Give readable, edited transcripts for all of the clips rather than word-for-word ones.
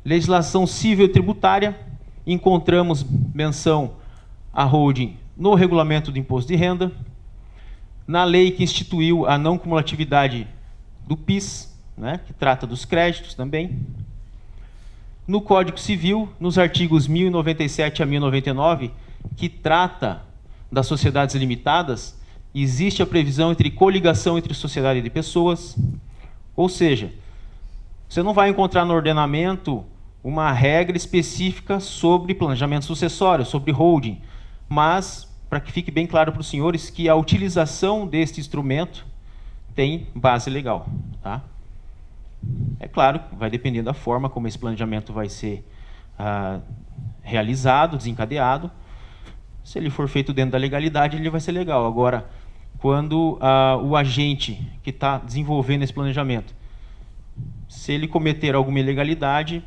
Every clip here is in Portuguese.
Legislação civil e tributária, encontramos menção à holding no regulamento do imposto de renda, na lei que instituiu a não cumulatividade do PIS, né, que trata dos créditos também, no Código Civil, nos artigos 1097 a 1099, que trata das sociedades limitadas, existe a previsão entre coligação entre sociedade de pessoas, ou seja, você não vai encontrar no ordenamento uma regra específica sobre planejamento sucessório, sobre holding, mas, para que fique bem claro para os senhores, que a utilização deste instrumento tem base legal. Tá? É claro, vai depender da forma como esse planejamento vai ser realizado, desencadeado. Se ele for feito dentro da legalidade, ele vai ser legal. Agora, quando o agente que está desenvolvendo esse planejamento, se ele cometer alguma ilegalidade,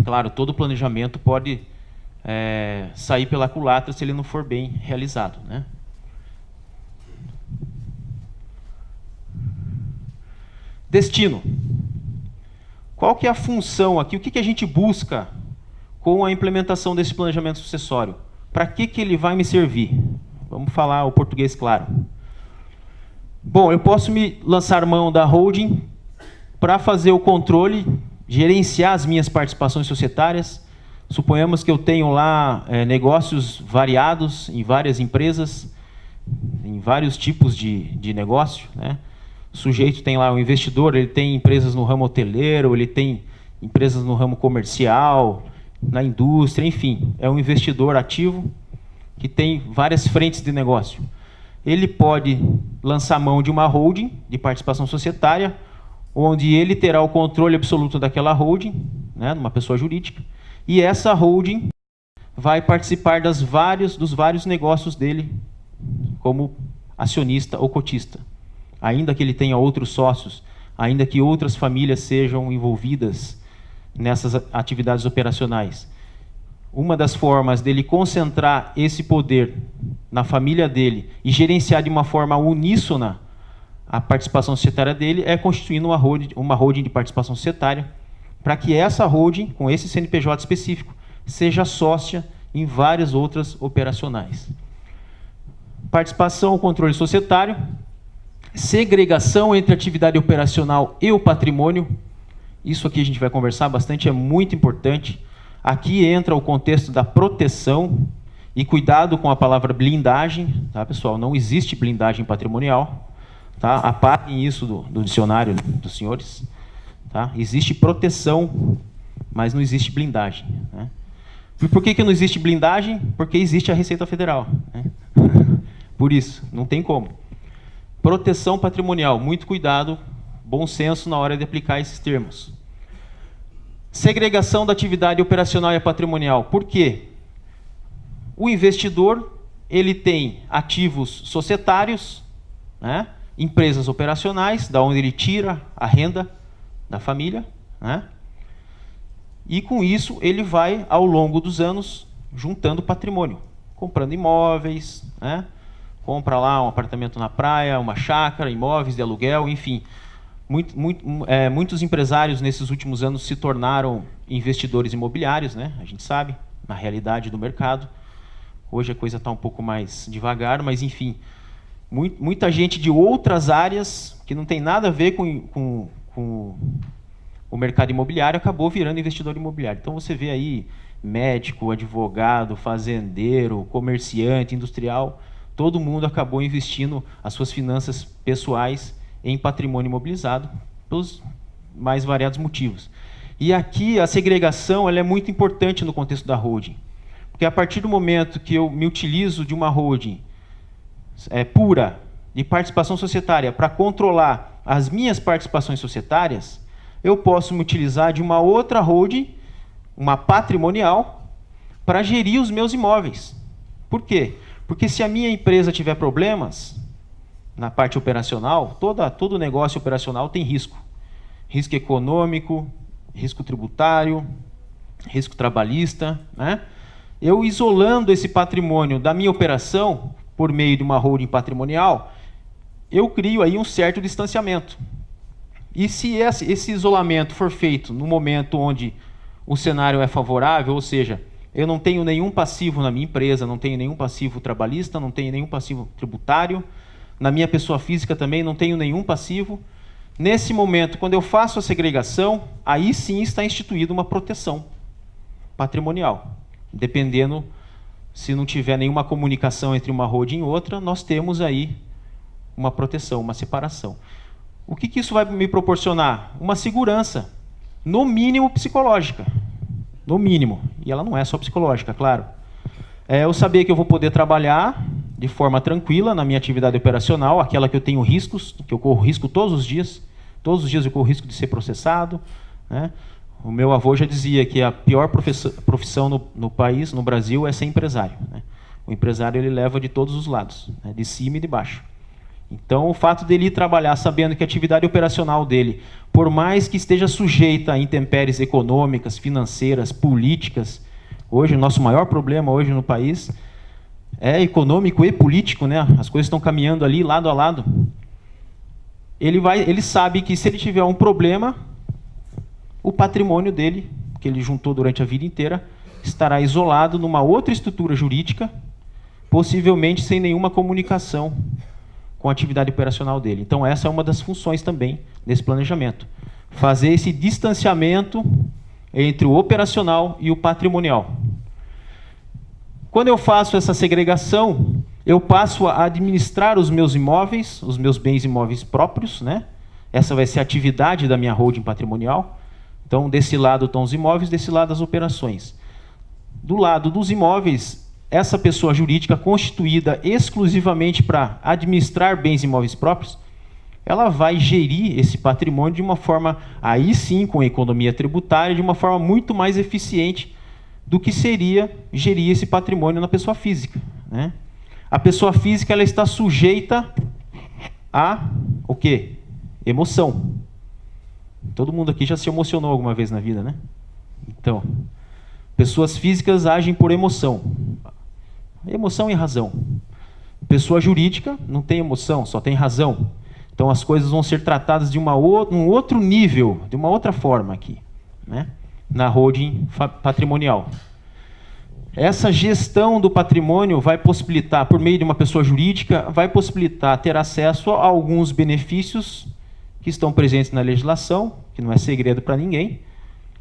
claro, todo o planejamento pode sair pela culatra se ele não for bem realizado, né? Destino. Qual que é a função aqui? O que a gente busca com a implementação desse planejamento sucessório? Para que ele vai me servir? Vamos falar o português claro. Bom, eu posso me lançar mão da holding para fazer o controle, gerenciar as minhas participações societárias. Suponhamos que eu tenho lá negócios variados em várias empresas, em vários tipos de negócio, né? O sujeito tem lá, o investidor, ele tem empresas no ramo hoteleiro, ele tem empresas no ramo comercial, na indústria, enfim. É um investidor ativo que tem várias frentes de negócio. Ele pode lançar mão de uma holding de participação societária, onde ele terá o controle absoluto daquela holding, né, numa pessoa jurídica, e essa holding vai participar dos vários negócios dele como acionista ou cotista. Ainda que ele tenha outros sócios, ainda que outras famílias sejam envolvidas nessas atividades operacionais. Uma das formas dele concentrar esse poder na família dele e gerenciar de uma forma uníssona a participação societária dele é constituindo uma holding de participação societária, para que essa holding, com esse CNPJ específico, seja sócia em várias outras operacionais. Participação ou controle societário, segregação entre a atividade operacional e o patrimônio. Isso aqui a gente vai conversar bastante, é muito importante. Aqui entra o contexto da proteção e cuidado com a palavra blindagem, tá, pessoal? Não existe blindagem patrimonial, tá? Apaguem isso do dicionário dos senhores, tá? Existe proteção, mas não existe blindagem, né? E por que não existe blindagem? Porque existe a Receita Federal, né? Por isso, não tem como. Proteção patrimonial, muito cuidado, bom senso na hora de aplicar esses termos. Segregação da atividade operacional e patrimonial. Por quê? O investidor, ele tem ativos societários, né? Empresas operacionais, da onde ele tira a renda da família, né? E com isso ele vai, ao longo dos anos, juntando patrimônio, comprando imóveis, né? Compra lá um apartamento na praia, uma chácara, imóveis de aluguel, enfim. Muitos empresários nesses últimos anos se tornaram investidores imobiliários, né? A gente sabe, na realidade do mercado. Hoje a coisa está um pouco mais devagar, mas enfim. Muita gente de outras áreas, que não tem nada a ver com o mercado imobiliário, acabou virando investidor imobiliário. Então você vê aí médico, advogado, fazendeiro, comerciante, industrial, todo mundo acabou investindo as suas finanças pessoais em patrimônio imobilizado, pelos mais variados motivos. E aqui a segregação ela é muito importante no contexto da holding, porque a partir do momento que eu me utilizo de uma holding pura, de participação societária, para controlar as minhas participações societárias, eu posso me utilizar de uma outra holding, uma patrimonial, para gerir os meus imóveis. Por quê? Porque se a minha empresa tiver problemas na parte operacional, todo negócio operacional tem risco. Risco econômico, risco tributário, risco trabalhista, né? Eu isolando esse patrimônio da minha operação, por meio de uma holding patrimonial, eu crio aí um certo distanciamento. E se esse isolamento for feito no momento onde o cenário é favorável, ou seja, eu não tenho nenhum passivo na minha empresa, não tenho nenhum passivo trabalhista, não tenho nenhum passivo tributário, na minha pessoa física também não tenho nenhum passivo. Nesse momento, quando eu faço a segregação, aí sim está instituída uma proteção patrimonial. Dependendo, se não tiver nenhuma comunicação entre uma holding e outra, nós temos aí uma proteção, uma separação. O que isso vai me proporcionar? Uma segurança, no mínimo psicológica. No mínimo. E ela não é só psicológica, claro. Eu saber que eu vou poder trabalhar de forma tranquila na minha atividade operacional, aquela que eu tenho riscos, que eu corro risco todos os dias. Todos os dias eu corro risco de ser processado, né? O meu avô já dizia que a pior profissão no país, no Brasil, é ser empresário, né? O empresário ele leva de todos os lados, né? De cima e de baixo. Então, o fato dele ir trabalhar sabendo que a atividade operacional dele, por mais que esteja sujeita a intempéries econômicas, financeiras, políticas, hoje o nosso maior problema hoje no país é econômico e político, né? As coisas estão caminhando ali lado a lado. Ele sabe que se ele tiver um problema, o patrimônio dele, que ele juntou durante a vida inteira, estará isolado numa outra estrutura jurídica, possivelmente sem nenhuma comunicação com a atividade operacional dele. Então, essa é uma das funções também desse planejamento. Fazer esse distanciamento entre o operacional e o patrimonial. Quando eu faço essa segregação, eu passo a administrar os meus imóveis, os meus bens imóveis próprios, né? Essa vai ser a atividade da minha holding patrimonial. Então, desse lado estão os imóveis, desse lado as operações. Do lado dos imóveis, essa pessoa jurídica constituída exclusivamente para administrar bens imóveis próprios, ela vai gerir esse patrimônio de uma forma, aí sim, com economia tributária, de uma forma muito mais eficiente do que seria gerir esse patrimônio na pessoa física, né? A pessoa física ela está sujeita a o quê? Emoção. Todo mundo aqui já se emocionou alguma vez na vida, né? Então, pessoas físicas agem por emoção. Emoção e razão. Pessoa jurídica não tem emoção, só tem razão. Então as coisas vão ser tratadas de um outro nível, de uma outra forma aqui, né? Na holding patrimonial. Essa gestão do patrimônio vai possibilitar, por meio de uma pessoa jurídica, vai possibilitar ter acesso a alguns benefícios que estão presentes na legislação, que não é segredo para ninguém.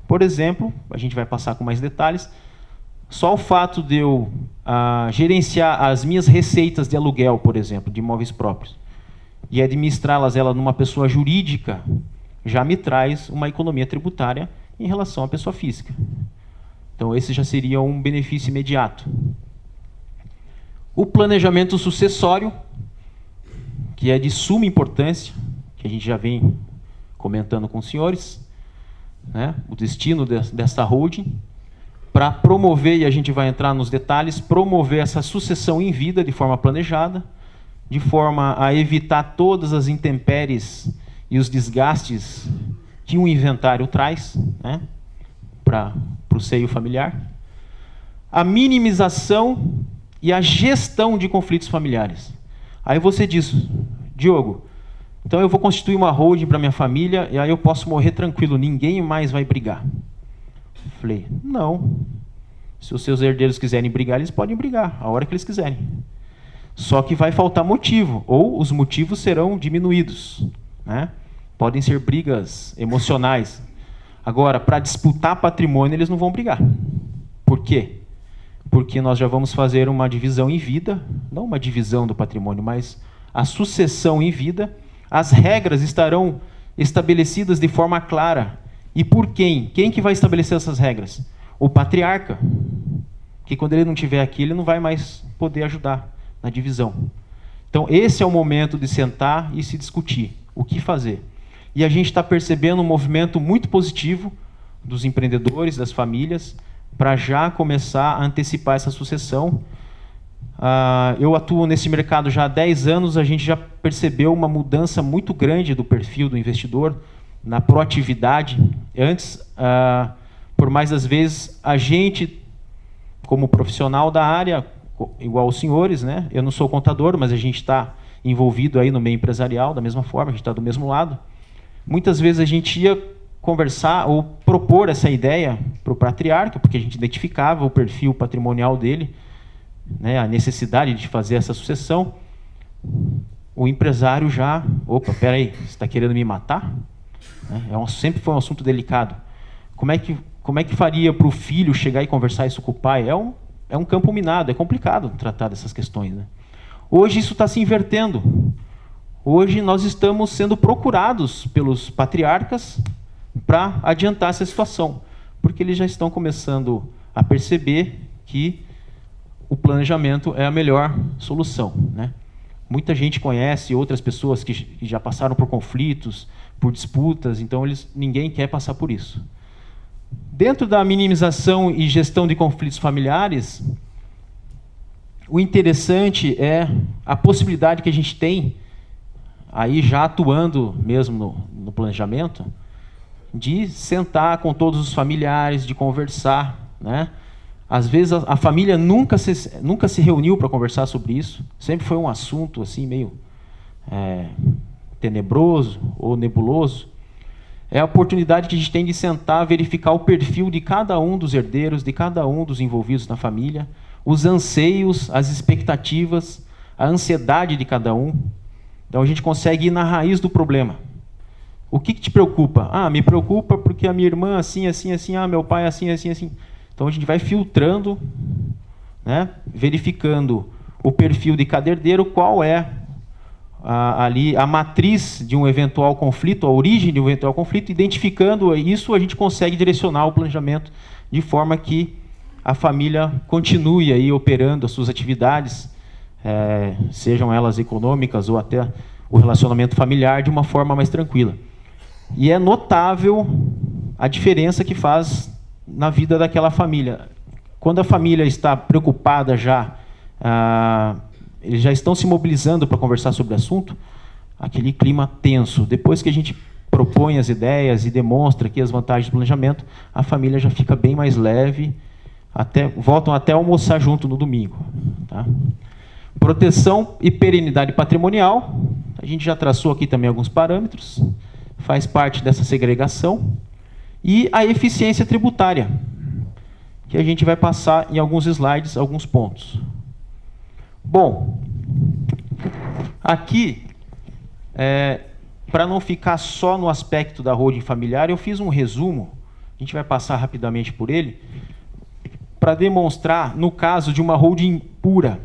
Por exemplo, a gente vai passar com mais detalhes, só o fato de eu gerenciar as minhas receitas de aluguel, por exemplo, de imóveis próprios, e administrá-las numa pessoa jurídica, já me traz uma economia tributária em relação à pessoa física. Então, esse já seria um benefício imediato. O planejamento sucessório, que é de suma importância, que a gente já vem comentando com os senhores, né? O destino desta holding, para promover, e a gente vai entrar nos detalhes, promover essa sucessão em vida de forma planejada, de forma a evitar todas as intempéries e os desgastes que um inventário traz, né, para o seio familiar. A minimização e a gestão de conflitos familiares. Aí você diz, Diogo, então eu vou constituir uma holding para minha família e aí eu posso morrer tranquilo, ninguém mais vai brigar. Falei, não. Se os seus herdeiros quiserem brigar, eles podem brigar, a hora que eles quiserem. Só que vai faltar motivo, ou os motivos serão diminuídos, né? Podem ser brigas emocionais. Agora, para disputar patrimônio, eles não vão brigar. Por quê? Porque nós já vamos fazer uma divisão em vida, não uma divisão do patrimônio, mas a sucessão em vida. As regras estarão estabelecidas de forma clara. E por quem? Quem que vai estabelecer essas regras? O patriarca. Que quando ele não estiver aqui, ele não vai mais poder ajudar na divisão. Então, esse é o momento de sentar e se discutir o que fazer. E a gente está percebendo um movimento muito positivo dos empreendedores, das famílias, para já começar a antecipar essa sucessão. Eu atuo nesse mercado já há 10 anos, a gente já percebeu uma mudança muito grande do perfil do investidor, na proatividade. Antes, por mais das vezes, a gente, como profissional da área, igual os senhores, né? Eu não sou contador, mas a gente está envolvido aí no meio empresarial, da mesma forma, a gente está do mesmo lado. Muitas vezes a gente ia conversar ou propor essa ideia para o patriarca, porque a gente identificava o perfil patrimonial dele, né, a necessidade de fazer essa sucessão. O empresário já, opa, peraí, você está querendo me matar? Sempre foi um assunto delicado. Como é que faria para o filho chegar e conversar isso com o pai? É um campo minado, é complicado tratar dessas questões, né? Hoje isso está se invertendo. Hoje nós estamos sendo procurados pelos patriarcas para adiantar essa situação, porque eles já estão começando a perceber que o planejamento é a melhor solução, né? Muita gente conhece outras pessoas que já passaram por conflitos, por disputas, então ninguém quer passar por isso. Dentro da minimização e gestão de conflitos familiares, o interessante é a possibilidade que a gente tem, aí já atuando mesmo no planejamento, de sentar com todos os familiares, de conversar, né? Às vezes a família nunca se reuniu para conversar sobre isso, sempre foi um assunto assim meio tenebroso ou nebuloso. É a oportunidade que a gente tem de sentar, verificar o perfil de cada um dos herdeiros, de cada um dos envolvidos na família, os anseios, as expectativas, a ansiedade de cada um. Então a gente consegue ir na raiz do problema. O que te preocupa? Me preocupa porque a minha irmã assim, assim, assim, meu pai assim, assim, assim. Então a gente vai filtrando, né, verificando o perfil de cada herdeiro, qual é ali a matriz de um eventual conflito, a origem de um eventual conflito. Identificando isso, a gente consegue direcionar o planejamento de forma que a família continue aí operando as suas atividades, sejam elas econômicas ou até o relacionamento familiar, de uma forma mais tranquila. E é notável a diferença que faz na vida daquela família. Quando a família está preocupada já, eles já estão se mobilizando para conversar sobre o assunto, aquele clima tenso. Depois que a gente propõe as ideias e demonstra aqui as vantagens do planejamento, a família já fica bem mais leve, voltam até a almoçar junto no domingo. Tá? Proteção e perenidade patrimonial, a gente já traçou aqui também alguns parâmetros, faz parte dessa segregação. E a eficiência tributária, que a gente vai passar em alguns slides, alguns pontos. Bom, aqui, para não ficar só no aspecto da holding familiar, eu fiz um resumo, a gente vai passar rapidamente por ele, para demonstrar, no caso de uma holding pura,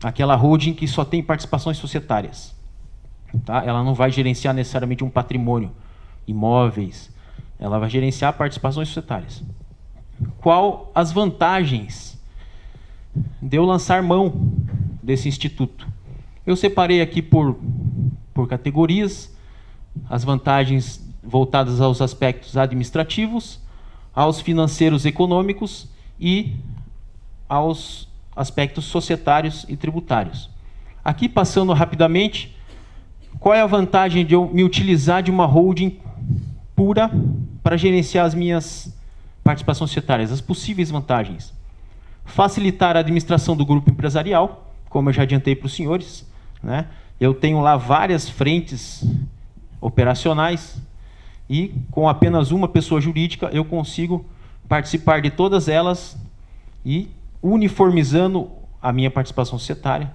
aquela holding que só tem participações societárias. Tá? Ela não vai gerenciar necessariamente um patrimônio, imóveis, ela vai gerenciar participações societárias. Qual as vantagens de eu lançar mão desse instituto? Eu separei aqui por categorias, as vantagens voltadas aos aspectos administrativos, aos financeiros econômicos e aos aspectos societários e tributários. Aqui, passando rapidamente, qual é a vantagem de eu me utilizar de uma holding pura para gerenciar as minhas participações societárias? As possíveis vantagens: facilitar a administração do grupo empresarial, como eu já adiantei para os senhores, né? Eu tenho lá várias frentes operacionais e com apenas uma pessoa jurídica eu consigo participar de todas elas e uniformizando a minha participação societária.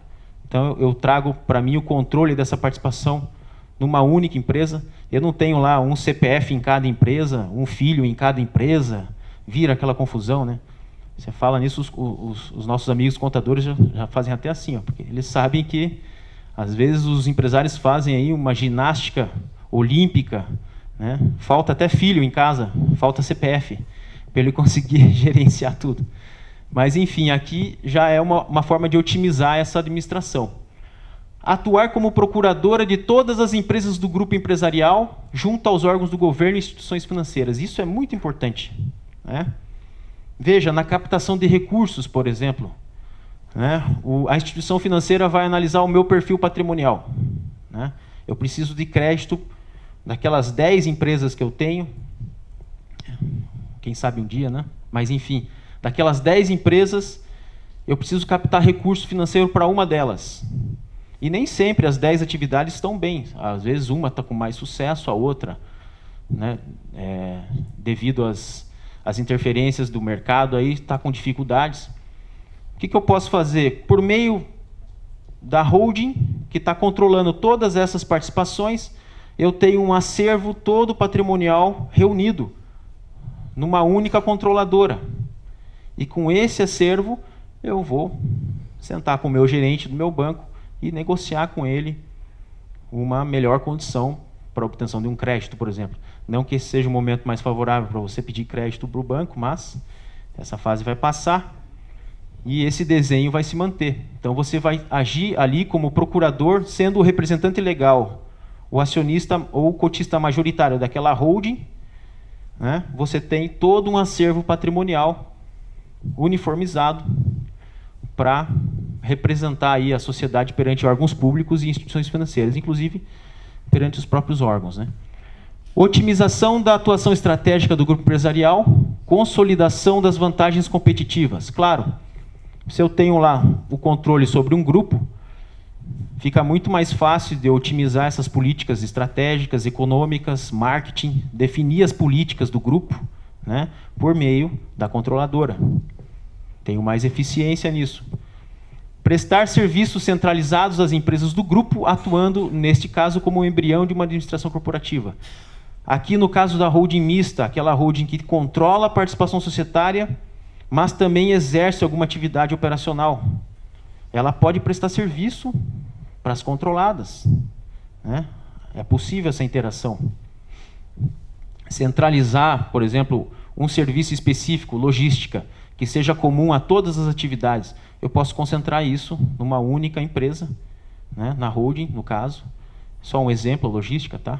Então eu trago para mim o controle dessa participação numa única empresa. Eu não tenho lá um CPF em cada empresa, um filho em cada empresa, vira aquela confusão, né? Você fala nisso, os nossos amigos contadores já fazem até assim, porque eles sabem que, às vezes, os empresários fazem aí uma ginástica olímpica, né? Falta até filho em casa, falta CPF, para ele conseguir gerenciar tudo. Mas, enfim, aqui já é uma forma de otimizar essa administração. Atuar como procuradora de todas as empresas do grupo empresarial junto aos órgãos do governo e instituições financeiras. Isso é muito importante, né? Veja, na captação de recursos, por exemplo, né, a instituição financeira vai analisar o meu perfil patrimonial, né? Eu preciso de crédito daquelas 10 empresas que eu tenho, quem sabe um dia, né? Mas, enfim, daquelas 10 empresas, eu preciso captar recurso financeiro para uma delas. E nem sempre as 10 atividades estão bem. Às vezes uma está com mais sucesso, a outra, né, devido às as interferências do mercado aí está com dificuldades. O que eu posso fazer? Por meio da holding, que está controlando todas essas participações, eu tenho um acervo todo patrimonial reunido numa única controladora. E com esse acervo, eu vou sentar com o meu gerente do meu banco e negociar com ele uma melhor condição para a obtenção de um crédito, por exemplo. Não que esse seja o momento mais favorável para você pedir crédito para o banco, mas essa fase vai passar e esse desenho vai se manter. Então você vai agir ali como procurador, sendo o representante legal, o acionista ou o cotista majoritário daquela holding, né? Você tem todo um acervo patrimonial uniformizado para representar aí a sociedade perante órgãos públicos e instituições financeiras, inclusive perante os próprios órgãos, né? Otimização da atuação estratégica do grupo empresarial, consolidação das vantagens competitivas. Claro, se eu tenho lá o controle sobre um grupo, fica muito mais fácil de eu otimizar essas políticas estratégicas, econômicas, marketing, definir as políticas do grupo, né, por meio da controladora. Tenho mais eficiência nisso. Prestar serviços centralizados às empresas do grupo, atuando, neste caso, como um embrião de uma administração corporativa. Aqui, no caso da holding mista, aquela holding que controla a participação societária, mas também exerce alguma atividade operacional. Ela pode prestar serviço para as controladas, né? É possível essa interação. Centralizar, por exemplo, um serviço específico, logística, que seja comum a todas as atividades. Eu posso concentrar isso numa única empresa, né? Na holding, no caso. Só um exemplo, a logística, tá?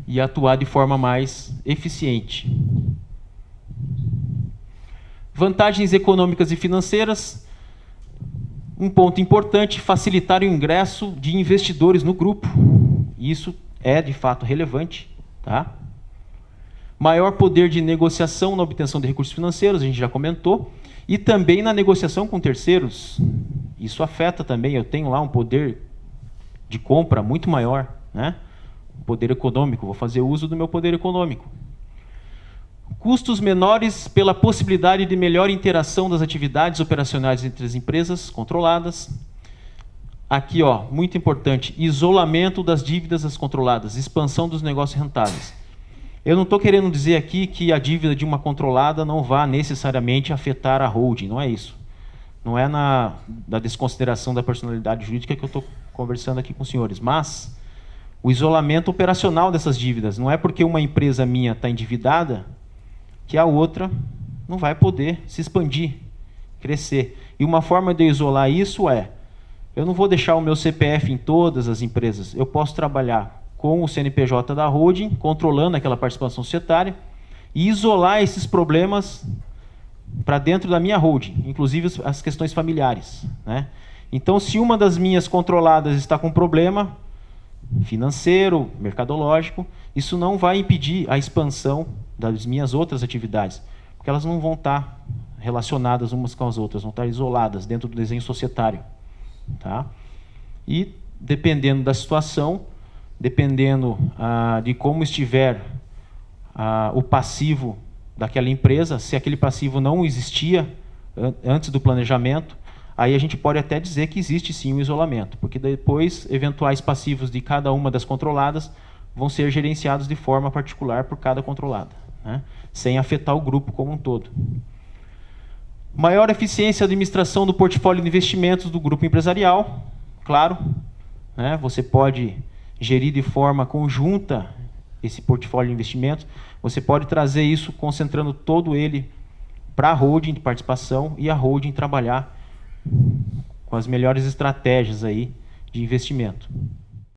E atuar de forma mais eficiente. Vantagens econômicas e financeiras. Um ponto importante, facilitar o ingresso de investidores no grupo. Isso é, de fato, relevante, tá? Maior poder de negociação na obtenção de recursos financeiros, a gente já comentou. E também na negociação com terceiros. Isso afeta também, eu tenho lá um poder de compra muito maior, né? Poder econômico, vou fazer uso do meu poder econômico. Custos menores pela possibilidade de melhor interação das atividades operacionais entre as empresas controladas. Aqui, ó, muito importante, isolamento das dívidas das controladas, expansão dos negócios rentáveis. Eu não estou querendo dizer aqui que a dívida de uma controlada não vá necessariamente afetar a holding, não é isso. Não é da desconsideração da personalidade jurídica que eu estou conversando aqui com os senhores, mas o isolamento operacional dessas dívidas. Não é porque uma empresa minha está endividada que a outra não vai poder se expandir, crescer. E uma forma de isolar isso é, eu não vou deixar o meu CPF em todas as empresas, eu posso trabalhar com o CNPJ da holding, controlando aquela participação societária, e isolar esses problemas para dentro da minha holding, inclusive as questões familiares, né? Então, se uma das minhas controladas está com problema financeiro, mercadológico, isso não vai impedir a expansão das minhas outras atividades, porque elas não vão estar relacionadas umas com as outras, vão estar isoladas dentro do desenho societário, tá? E, dependendo da situação, dependendo de como estiver o passivo daquela empresa, se aquele passivo não existia antes do planejamento, aí a gente pode até dizer que existe sim um isolamento, porque depois eventuais passivos de cada uma das controladas vão ser gerenciados de forma particular por cada controlada, né? Sem afetar o grupo como um todo. Maior eficiência da administração do portfólio de investimentos do grupo empresarial, claro, né? Você pode gerir de forma conjunta esse portfólio de investimentos, você pode trazer isso concentrando todo ele para a holding de participação e a holding trabalhar com as melhores estratégias aí de investimento.